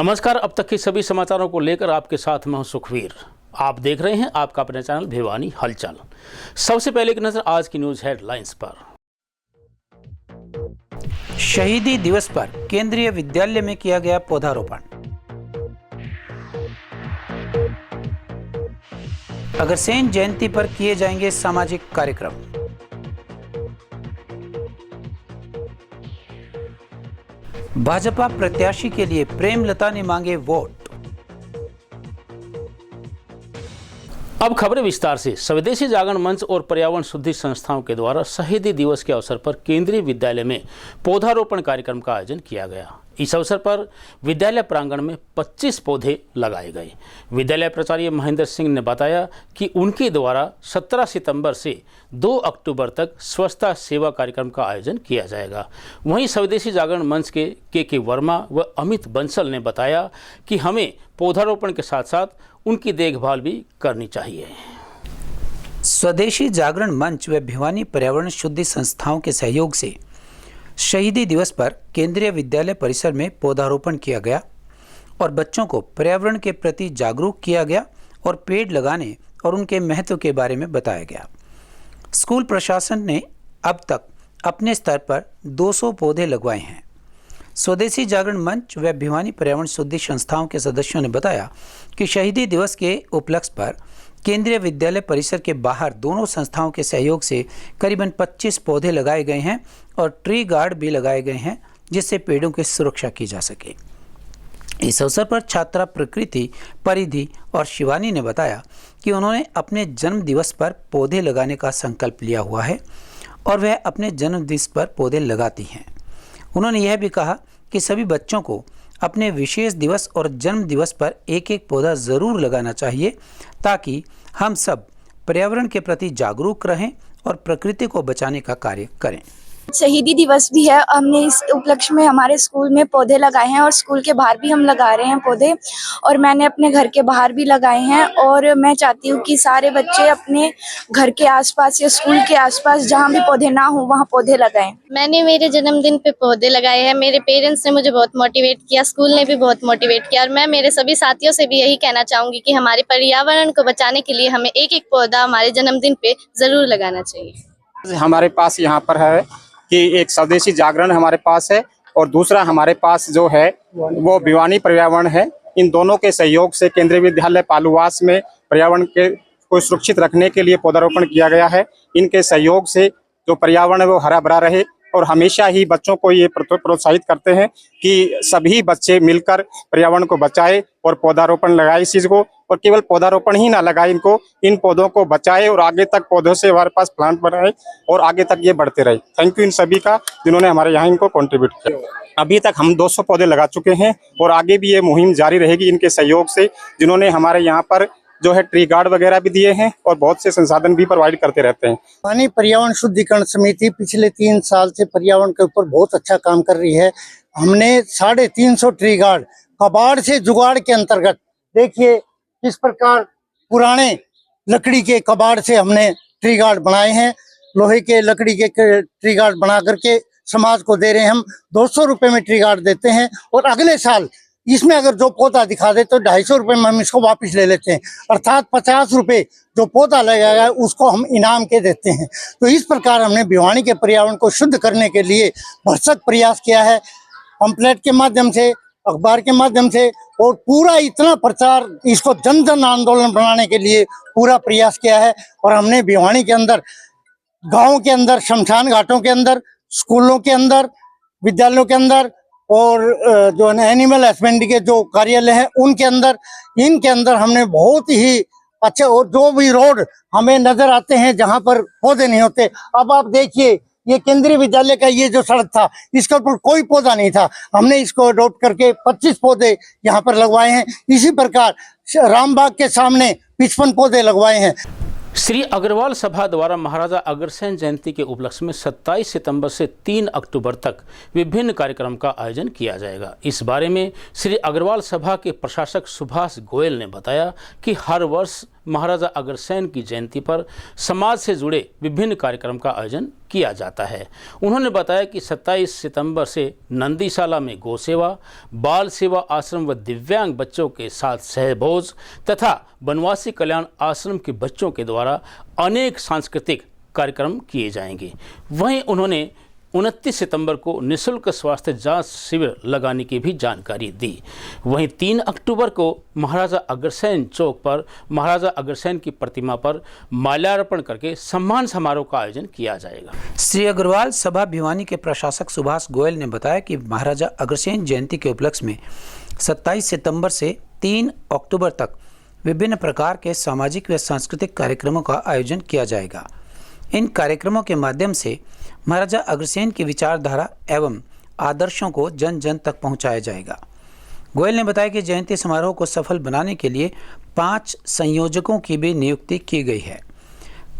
नमस्कार। अब तक के सभी समाचारों को लेकर आपके साथ मैं हूं सुखवीर। आप देख रहे हैं आपका अपने चैनल भिवानी हलचल। सबसे पहले एक नजर आज की न्यूज हेडलाइंस पर। शहीदी दिवस पर केंद्रीय विद्यालय में किया गया पौधारोपण। अग्रसेन जयंती पर किए जाएंगे सामाजिक कार्यक्रम। भाजपा प्रत्याशी के लिए प्रेमलता ने मांगे वोट। अब खबरें विस्तार से। स्वदेशी जागरण मंच और पर्यावरण शुद्धि संस्थाओं के द्वारा शहीदी दिवस के अवसर पर केंद्रीय विद्यालय में पौधारोपण कार्यक्रम का आयोजन किया गया। इस अवसर पर विद्यालय प्रांगण में 25 पौधे लगाए गए। विद्यालय प्राचार्य महेंद्र सिंह ने बताया कि उनके द्वारा 17 सितंबर से 2 अक्टूबर तक स्वच्छता सेवा कार्यक्रम का आयोजन किया जाएगा। वहीं स्वदेशी जागरण मंच के वर्मा व अमित बंसल ने बताया कि हमें पौधारोपण के साथ साथ उनकी देखभाल भी करनी चाहिए। स्वदेशी जागरण मंच व भिवानी पर्यावरण शुद्धि संस्थाओं के सहयोग से शहीदी दिवस पर केंद्रीय विद्यालय परिसर में पौधारोपण किया गया और बच्चों को पर्यावरण के प्रति जागरूक किया गया और पेड़ लगाने और उनके महत्व के बारे में बताया गया। स्कूल प्रशासन ने अब तक अपने स्तर पर 200 पौधे लगवाए हैं। स्वदेशी जागरण मंच व भिवानी पर्यावरण शुद्धि संस्थाओं के सदस्यों ने बताया कि शहीदी दिवस के उपलक्ष्य पर केंद्रीय विद्यालय परिसर के बाहर दोनों संस्थाओं के सहयोग से करीबन 25 पौधे लगाए गए हैं और ट्री गार्ड भी लगाए गए हैं, जिससे पेड़ों की सुरक्षा की जा सके। इस अवसर पर छात्रा प्रकृति, परिधि और शिवानी ने बताया कि उन्होंने अपने जन्म दिवस पर पौधे लगाने का संकल्प लिया हुआ है और वह अपने जन्म दिवस पर पौधे लगाती हैं। उन्होंने यह भी कहा कि सभी बच्चों को अपने विशेष दिवस और जन्म दिवस पर एक एक पौधा ज़रूर लगाना चाहिए, ताकि हम सब पर्यावरण के प्रति जागरूक रहें और प्रकृति को बचाने का कार्य करें। शहीदी दिवस भी है। हमने इस उपलक्ष्य में हमारे स्कूल में पौधे लगाए हैं और स्कूल के बाहर भी हम लगा रहे हैं पौधे, और मैंने अपने घर के बाहर भी लगाए हैं। और मैं चाहती हूँ कि सारे बच्चे अपने घर के आसपास या स्कूल के आसपास जहाँ भी पौधे ना हो वहाँ पौधे लगाएं। मैंने मेरे जन्मदिन पे पौधे लगाए हैं। मेरे पेरेंट्स ने मुझे बहुत मोटिवेट किया, स्कूल ने भी बहुत मोटिवेट किया, और मैं मेरे सभी साथियों से भी यही कहना चाहूँगी कि हमारे पर्यावरण को बचाने के लिए हमें एक एक पौधा हमारे जन्मदिन पे जरूर लगाना चाहिए। हमारे पास यहाँ पर है कि एक स्वदेशी जागरण हमारे पास है और दूसरा हमारे पास जो है वो भिवानी पर्यावरण है। इन दोनों के सहयोग से केंद्रीय विद्यालय पालूवास में पर्यावरण को सुरक्षित रखने के लिए पौधारोपण किया गया है। इनके सहयोग से जो पर्यावरण है वो हरा भरा रहे, और हमेशा ही बच्चों को ये प्रोत्साहित करते हैं कि सभी बच्चे मिलकर पर्यावरण को बचाए और पौधारोपण लगाए इस चीज को, और केवल पौधारोपण ही ना लगाए, इन पौधों को बचाए और आगे तक पौधों से हमारे पास प्लांट बनाए और आगे तक ये बढ़ते रहे। थैंक यू इन सभी का जिन्होंने हमारे यहाँ इनको कंट्रीब्यूट किया। अभी तक हम 200 पौधे लगा चुके हैं और आगे भी ये मुहिम जारी रहेगी इनके सहयोग से, जिन्होंने हमारे यहाँ पर जो है ट्री गार्ड वगैरह भी दिए हैं और बहुत से संसाधन भी प्रोवाइड करते रहते हैं। भिवानी पर्यावरण शुद्धिकरण समिति पिछले 3 साल से पर्यावरण के ऊपर बहुत अच्छा काम कर रही है। हमने 350 ट्री गार्ड कबाड़ से जुगाड़ के अंतर्गत, देखिए किस प्रकार पुराने लकड़ी के कबाड़ से हमने ट्री गार्ड बनाए हैं। लोहे के लकड़ी के ट्री गार्ड बना करके समाज को दे रहे हैं। हम 200 रुपए में ट्री गार्ड देते हैं, और अगले साल इसमें अगर जो पौधा दिखा दे तो 250 रुपए में हम इसको वापस ले लेते हैं, अर्थात 50 रुपए जो पौधा लगाया उसको हम इनाम के देते हैं। तो इस प्रकार हमने भिवानी के पर्यावरण को शुद्ध करने के लिए भरसक प्रयास किया है, पंपलेट के माध्यम से, अखबार के माध्यम से, और पूरा इतना प्रचार, इसको जन जन आंदोलन बनाने के लिए पूरा प्रयास किया है। और हमने भिवानी के अंदर, गाँव के अंदर, शमशान घाटों के अंदर, स्कूलों के अंदर, विद्यालयों के अंदर, और जो एनिमल हस्बेंड्री के जो कार्यालय हैं उनके अंदर, इनके अंदर हमने बहुत ही अच्छे, और जो भी रोड हमें नजर आते हैं जहां पर पौधे नहीं होते, अब आप देखिए ये केंद्रीय विद्यालय का ये जो सड़क था इसके ऊपर कोई पौधा नहीं था, हमने इसको अडॉप्ट करके 25 पौधे यहाँ पर लगवाए हैं। इसी प्रकार रामबाग के सामने 55 पौधे लगवाए हैं। श्री अग्रवाल सभा द्वारा महाराजा अग्रसेन जयंती के उपलक्ष्य में 27 सितंबर से 3 अक्टूबर तक विभिन्न कार्यक्रम का आयोजन किया जाएगा। इस बारे में श्री अग्रवाल सभा के प्रशासक सुभाष गोयल ने बताया कि हर वर्ष महाराजा अग्रसेन की जयंती पर समाज से जुड़े विभिन्न कार्यक्रम का आयोजन किया जाता है। उन्होंने बताया कि 27 सितंबर से नंदीशाला में गौ सेवा, बाल सेवा आश्रम व दिव्यांग बच्चों के साथ सहभोज तथा बनवासी कल्याण आश्रम के बच्चों के द्वारा अनेक सांस्कृतिक कार्यक्रम किए जाएंगे। वहीं उन्होंने 29 सितंबर को निःशुल्क स्वास्थ्य जांच शिविर लगाने की भी जानकारी दी। वहीं 3 अक्टूबर को महाराजा अग्रसेन चौक पर महाराजा अग्रसेन की प्रतिमा पर माल्यार्पण करके सम्मान समारोह का आयोजन किया जाएगा। श्री अग्रवाल सभा भिवानी के प्रशासक सुभाष गोयल ने बताया कि महाराजा अग्रसेन जयंती के उपलक्ष्य में 27 सितंबर से 3 अक्टूबर तक विभिन्न प्रकार के सामाजिक व सांस्कृतिक कार्यक्रमों का आयोजन किया जाएगा। इन कार्यक्रमों के माध्यम से महाराजा अग्रसेन की विचारधारा एवं आदर्शों को जन जन तक पहुंचाया जाएगा। गोयल ने बताया कि जयंती समारोह को सफल बनाने के लिए 5 संयोजकों की भी नियुक्ति की गई है।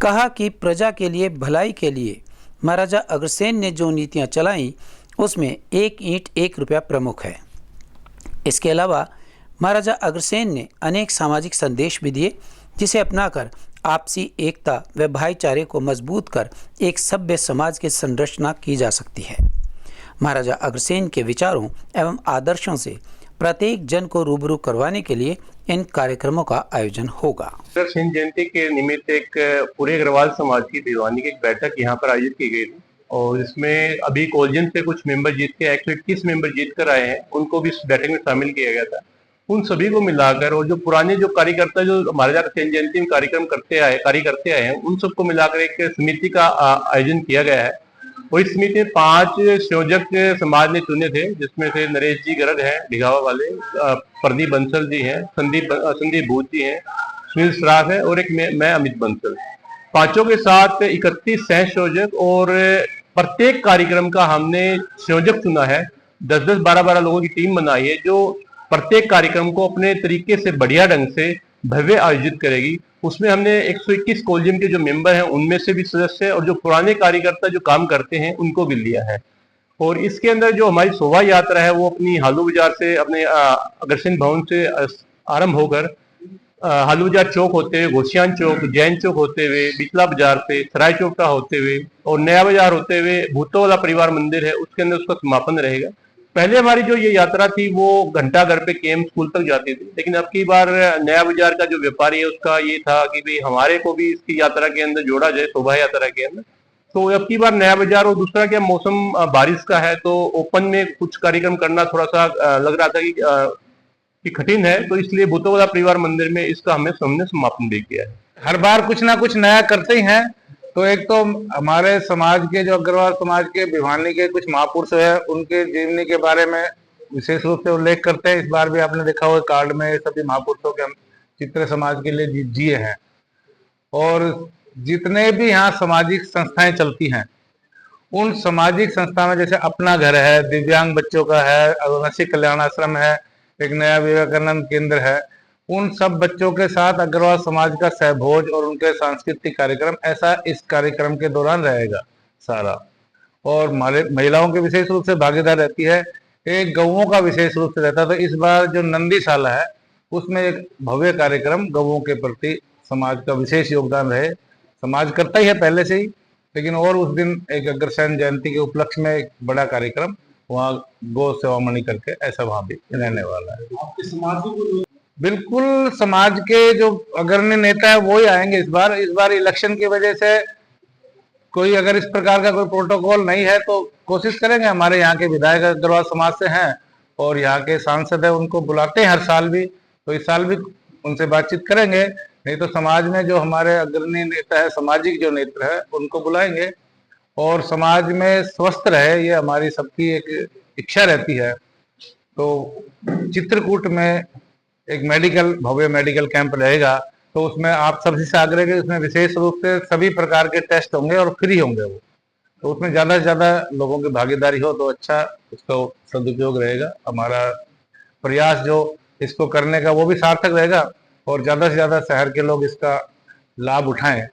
कहा कि प्रजा के लिए भलाई के लिए महाराजा अग्रसेन ने जो नीतियां चलाई उसमें 1 ईंट 1 रुपया प्रमुख है। इसके अलावा महाराजा अग्रसेन ने अनेक सामाजिक संदेश भी दिए, जिसे अपनाकर आपसी एकता व भाईचारे को मजबूत कर एक सभ्य समाज की संरचना की जा सकती है। महाराजा अग्रसेन के विचारों एवं आदर्शों से प्रत्येक जन को रूबरू करवाने के लिए इन कार्यक्रमों का आयोजन होगा। अग्रसेन जयंती के निमित्त एक पूरे अग्रवाल समाज की भिवानी की एक बैठक यहाँ पर आयोजित की गई थी और इसमें अभी कोलजन से कुछ मेंबर जीत के 121 मेंबर जीत कर आए हैं, उनको भी इस बैठक में शामिल किया गया था। उन सभी को मिलाकर और जो पुराने जो कार्यकर्ता जो महाराजा अग्रसेन जयंती में कार्य करते आए हैं, उन सबको मिलाकर एक समिति का आयोजन किया गया है। और इस समिति में 5 संयोजक समाज ने चुने थे, जिसमें से नरेश जी गर्ग हैं ढिगावा वाले, प्रदीप बंसल जी हैं, संदीप भूत जी हैं, सुनील सराफ है और एक मैं अमित बंसल। 5 के साथ 31 सह संयोजक और प्रत्येक कार्यक्रम का हमने संयोजक चुना है। 10-10, 12-12 लोगों की टीम बनाई है जो प्रत्येक कार्यक्रम को अपने तरीके से बढ़िया ढंग से भव्य आयोजित करेगी। उसमें हमने 121 कोलजियम के जो मेंबर हैं उनमें से भी सदस्य और जो पुराने कार्यकर्ता जो काम करते हैं उनको भी लिया है। और इसके अंदर जो हमारी शोभा यात्रा है वो अपनी हालू बाजार से अपने अग्रसेन भवन से आरंभ होकर हालू बाजार चौक होते हुए, घोसियान चौक, जैन चौक होते हुए, बिचला बाजार से सराय चौकटा होते हुए और नया बाजार होते हुए भूतों वाला परिवार मंदिर है उसके अंदर उसका समापन रहेगा। पहले हमारी जो ये यात्रा थी वो घंटाघर पे केएम स्कूल तक जाती थी, लेकिन अब की बार नया बाजार का जो व्यापारी है उसका ये था कि भाई हमारे को भी इसकी यात्रा के अंदर जोड़ा जाए, शोभा यात्रा के अंदर। तो अब की बार नया बाजार और दूसरा क्या मौसम बारिश का है तो ओपन में कुछ कार्यक्रम करना थोड़ा सा लग रहा था कि कठिन है, तो इसलिए भूतोवाला परिवार मंदिर में इसका हमने समापन भी किया है। हर बार कुछ ना कुछ नया करते ही हैं। तो एक तो हमारे समाज के जो अग्रवाल समाज के भिवानी के कुछ महापुरुष है उनके जीवनी के बारे में विशेष रूप से उल्लेख करते हैं। इस बार भी आपने देखा होगा कार्ड में सभी महापुरुषों के हम चित्र समाज के लिए जिए हैं। और जितने भी यहाँ सामाजिक संस्थाएं चलती हैं उन सामाजिक संस्था में जैसे अपना घर है, दिव्यांग बच्चों का है, बनवासी कल्याण आश्रम है, एक नया विवेकानंद केंद्र है, उन सब बच्चों के साथ अग्रवाल समाज का सहभोज और उनके सांस्कृतिक कार्यक्रम ऐसा इस कार्यक्रम के दौरान रहेगा सारा। और महिलाओं के विशेष रूप से भागीदार रहती है, एक गौओं का विशेष रूप से रहता है। तो इस बार जो नंदीशाला है उसमें एक भव्य कार्यक्रम गौओं के प्रति समाज का विशेष योगदान रहे। समाज करता ही है पहले से ही, लेकिन और उस दिन एक अग्रसेन जयंती के उपलक्ष्य में एक बड़ा कार्यक्रम वहाँ गौ सेवा मणि करके ऐसा वहाँ भी रहने वाला है। आपके समाज बिल्कुल समाज के जो अग्रणी नेता है वो ही आएंगे इस बार इलेक्शन की वजह से कोई अगर इस प्रकार का कोई प्रोटोकॉल नहीं है तो कोशिश करेंगे। हमारे यहाँ के विधायक अग्रवाल समाज से हैं और यहाँ के सांसद है, उनको बुलाते हैं हर साल भी, तो इस साल भी उनसे बातचीत करेंगे। नहीं तो समाज में जो हमारे अग्रणी नेता है, सामाजिक जो नेता है, उनको बुलाएंगे और समाज में स्वस्थ रहे ये हमारी सबकी एक इच्छा रहती है। तो चित्रकूट में एक भव्य मेडिकल कैंप रहेगा, तो उसमें आप सबसे से आग्रह है उसमें विशेष रूप से सभी प्रकार के टेस्ट होंगे और फ्री होंगे वो, तो उसमें ज्यादा से ज्यादा लोगों की भागीदारी हो तो अच्छा उसका सदुपयोग रहेगा। हमारा प्रयास जो इसको करने का वो भी सार्थक रहेगा और ज्यादा से ज्यादा शहर के लोग इसका लाभ उठाएं।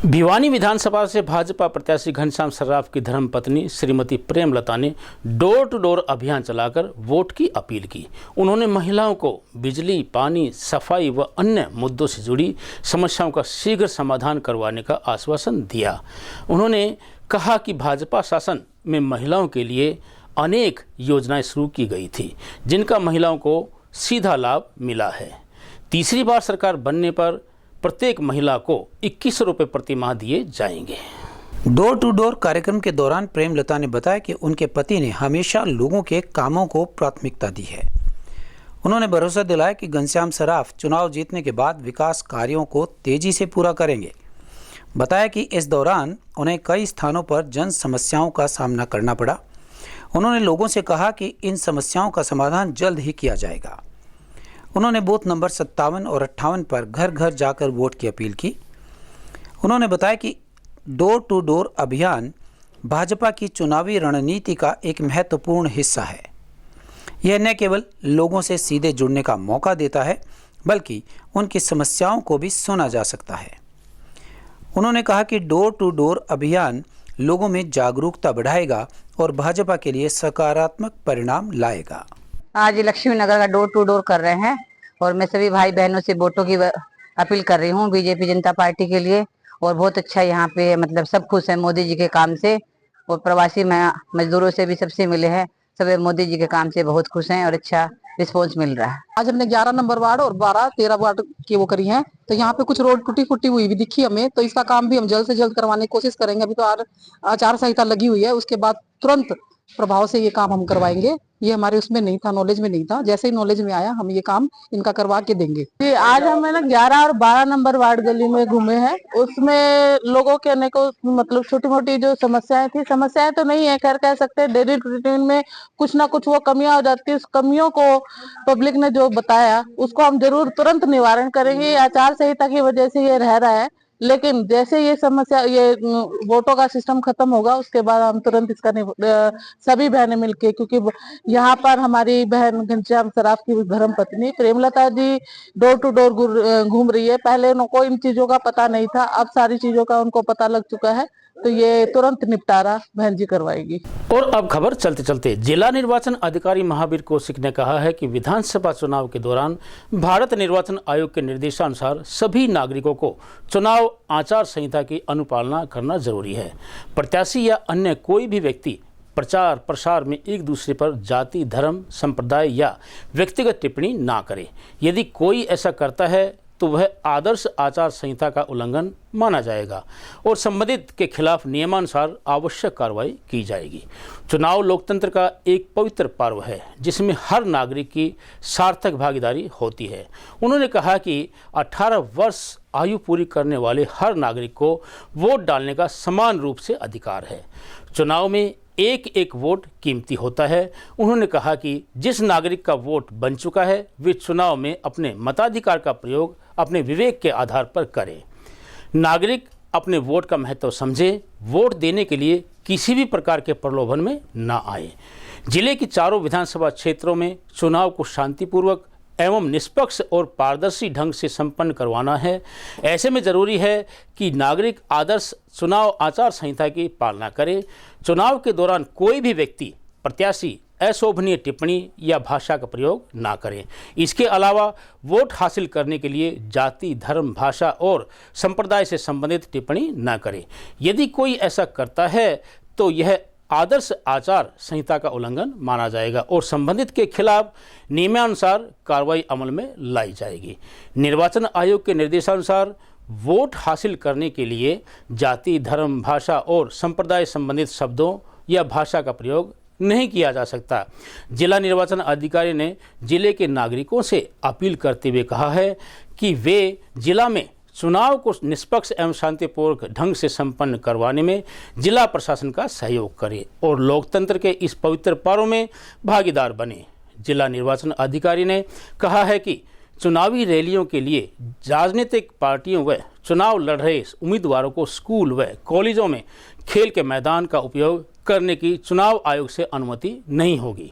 भिवानी विधानसभा से भाजपा प्रत्याशी घनश्याम सर्राफ की धर्मपत्नी श्रीमती प्रेमलता ने डोर टू डोर अभियान चलाकर वोट की अपील की। उन्होंने महिलाओं को बिजली, पानी, सफाई व अन्य मुद्दों से जुड़ी समस्याओं का शीघ्र समाधान करवाने का आश्वासन दिया। उन्होंने कहा कि भाजपा शासन में महिलाओं के लिए अनेक योजनाएं शुरू की गई थी, जिनका महिलाओं को सीधा लाभ मिला है। तीसरी बार सरकार बनने पर प्रत्येक महिला को 21 रुपये प्रति माह दिए जाएंगे। डोर टू डोर कार्यक्रम के दौरान प्रेमलता ने बताया कि उनके पति ने हमेशा लोगों के कामों को प्राथमिकता दी है। उन्होंने भरोसा दिलाया कि घनश्याम सर्राफ चुनाव जीतने के बाद विकास कार्यों को तेजी से पूरा करेंगे। बताया कि इस दौरान उन्हें कई स्थानों पर जन समस्याओं का सामना करना पड़ा। उन्होंने लोगों से कहा कि इन समस्याओं का समाधान जल्द ही किया जाएगा। उन्होंने बूथ नंबर 57 और 58 पर घर घर जाकर वोट की अपील की। उन्होंने बताया कि डोर टू डोर अभियान भाजपा की चुनावी रणनीति का एक महत्वपूर्ण हिस्सा है। यह न केवल लोगों से सीधे जुड़ने का मौका देता है, बल्कि उनकी समस्याओं को भी सुना जा सकता है। उन्होंने कहा कि डोर टू डोर अभियान लोगों में जागरूकता बढ़ाएगा और भाजपा के लिए सकारात्मक परिणाम लाएगा। आज लक्ष्मी नगर का डोर टू डोर कर रहे हैं और मैं सभी भाई बहनों से वोटों की अपील कर रही हूँ बीजेपी जनता पार्टी के लिए। और बहुत अच्छा यहाँ पे मतलब सब खुश है मोदी जी के काम से, और प्रवासी मजदूरों से भी सबसे मिले हैं, सब मोदी जी के काम से बहुत खुश हैं और अच्छा रिस्पॉन्स मिल रहा है। आज हमने 11 नंबर वार्ड और 12-13 वार्ड की वो करी है, तो यहाँ पे कुछ रोड टूटी फूटी हुई भी दिखी हमें, तो इसका काम भी हम जल्द से जल्द करवाने की कोशिश करेंगे। अभी तो आचार संहिता लगी हुई है, उसके बाद तुरंत प्रभाव से ये काम हम करवाएंगे। ये हमारे उसमें नहीं था, नॉलेज में नहीं था, जैसे ही नॉलेज में आया हम ये काम इनका करवा के देंगे। आज हम ना 11 और 12 नंबर वार्ड गली में घूमे हैं, उसमें लोगों के अनेकों मतलब छोटी मोटी जो समस्याएं थी, समस्याएं तो नहीं है खैर कह सकते हैं, डेली रूटीन में कुछ ना कुछ वो कमियां हो जाती है। उस कमियों को पब्लिक ने जो बताया उसको हम जरूर तुरंत निवारण करेंगे। आचार संहिता की वजह से ये रह रहा है, लेकिन जैसे ये समस्या ये वोटों का सिस्टम खत्म होगा उसके बाद हम तुरंत इसका सभी बहनें मिलके, क्योंकि यहाँ पर हमारी बहन घनश्याम सर्राफ की धर्मपत्नी प्रेमलता जी डोर टू डोर घूम रही है। पहले उनको इन चीजों का पता नहीं था, अब सारी चीजों का उनको पता लग चुका है, तो ये तुरंत निपटारा बहन जी करवाएगी। और अब खबर चलते चलते जिला निर्वाचन अधिकारी महावीर कौशिक ने कहा है कि विधानसभा चुनाव के दौरान भारत निर्वाचन आयोग के निर्देशानुसार सभी नागरिकों को चुनाव आचार संहिता की अनुपालना करना जरूरी है। प्रत्याशी या अन्य कोई भी व्यक्ति प्रचार प्रसार में एक दूसरे पर जाति, धर्म, संप्रदाय या व्यक्तिगत टिप्पणी ना करे। यदि कोई ऐसा करता है तो वह आदर्श आचार संहिता का उल्लंघन माना जाएगा और संबंधित के खिलाफ नियमानुसार आवश्यक कार्रवाई की जाएगी। चुनाव लोकतंत्र का एक पवित्र पर्व है जिसमें हर नागरिक की सार्थक भागीदारी होती है। उन्होंने कहा कि 18 वर्ष आयु पूरी करने वाले हर नागरिक को वोट डालने का समान रूप से अधिकार है। चुनाव में एक एक वोट कीमती होता है। उन्होंने कहा कि जिस नागरिक का वोट बन चुका है वे चुनाव में अपने मताधिकार का प्रयोग अपने विवेक के आधार पर करें। नागरिक अपने वोट का महत्व समझे, वोट देने के लिए किसी भी प्रकार के प्रलोभन में ना आए। जिले की चारों विधानसभा क्षेत्रों में चुनाव को शांतिपूर्वक एवं निष्पक्ष और पारदर्शी ढंग से संपन्न करवाना है। ऐसे में जरूरी है कि नागरिक आदर्श चुनाव आचार संहिता की पालना करे। चुनाव के दौरान कोई भी व्यक्ति, प्रत्याशी अशोभनीय टिप्पणी या भाषा का प्रयोग ना करें। इसके अलावा वोट हासिल करने के लिए जाति, धर्म, भाषा और संप्रदाय से संबंधित टिप्पणी ना करें। यदि कोई ऐसा करता है तो यह आदर्श आचार संहिता का उल्लंघन माना जाएगा और संबंधित के खिलाफ नियमानुसार कार्रवाई अमल में लाई जाएगी। निर्वाचन आयोग के निर्देशानुसार वोट हासिल करने के लिए जाति, धर्म, भाषा और संप्रदाय संबंधित शब्दों या भाषा का प्रयोग नहीं किया जा सकता। जिला निर्वाचन अधिकारी ने जिले के नागरिकों से अपील करते हुए कहा है कि वे जिला में चुनाव को निष्पक्ष एवं शांतिपूर्वक ढंग से संपन्न करवाने में जिला प्रशासन का सहयोग करें और लोकतंत्र के इस पवित्र पर्व में भागीदार बने। जिला निर्वाचन अधिकारी ने कहा है कि चुनावी रैलियों के लिए राजनीतिक पार्टियों व चुनाव लड़ रहे उम्मीदवारों को स्कूल व कॉलेजों में खेल के मैदान का उपयोग करने की चुनाव आयोग से अनुमति नहीं होगी।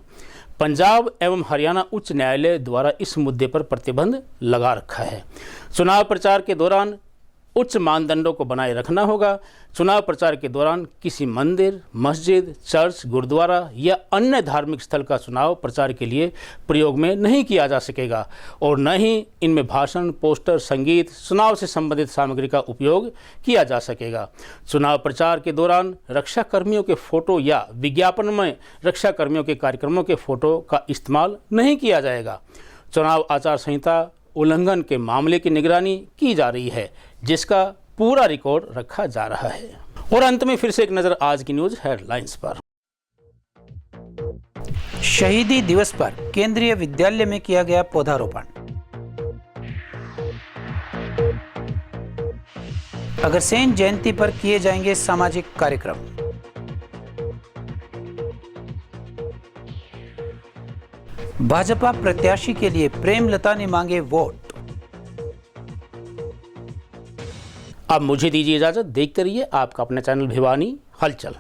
पंजाब एवं हरियाणा उच्च न्यायालय द्वारा इस मुद्दे पर प्रतिबंध लगा रखा है। चुनाव प्रचार के दौरान उच्च मानदंडों को बनाए रखना होगा। चुनाव प्रचार के दौरान किसी मंदिर, मस्जिद, चर्च, गुरुद्वारा या अन्य धार्मिक स्थल का चुनाव प्रचार के लिए प्रयोग में नहीं किया जा सकेगा और न ही इनमें भाषण, पोस्टर, संगीत, चुनाव से संबंधित सामग्री का उपयोग किया जा सकेगा। चुनाव प्रचार के दौरान रक्षा कर्मियों के फोटो या विज्ञापन में रक्षा कर्मियों के कार्यक्रमों के फोटो का इस्तेमाल नहीं किया जाएगा। चुनाव आचार संहिता उल्लंघन के मामले की निगरानी की जा रही है, जिसका पूरा रिकॉर्ड रखा जा रहा है। और अंत में फिर से एक नजर आज की न्यूज हेडलाइंस पर। शहीदी दिवस पर केंद्रीय विद्यालय में किया गया पौधारोपण। अग्रसेन जयंती पर किए जाएंगे सामाजिक कार्यक्रम। भाजपा प्रत्याशी के लिए प्रेमलता ने मांगे वोट। अब मुझे दीजिए इजाजत। देखते रहिए आपका अपना चैनल भिवानी हलचल।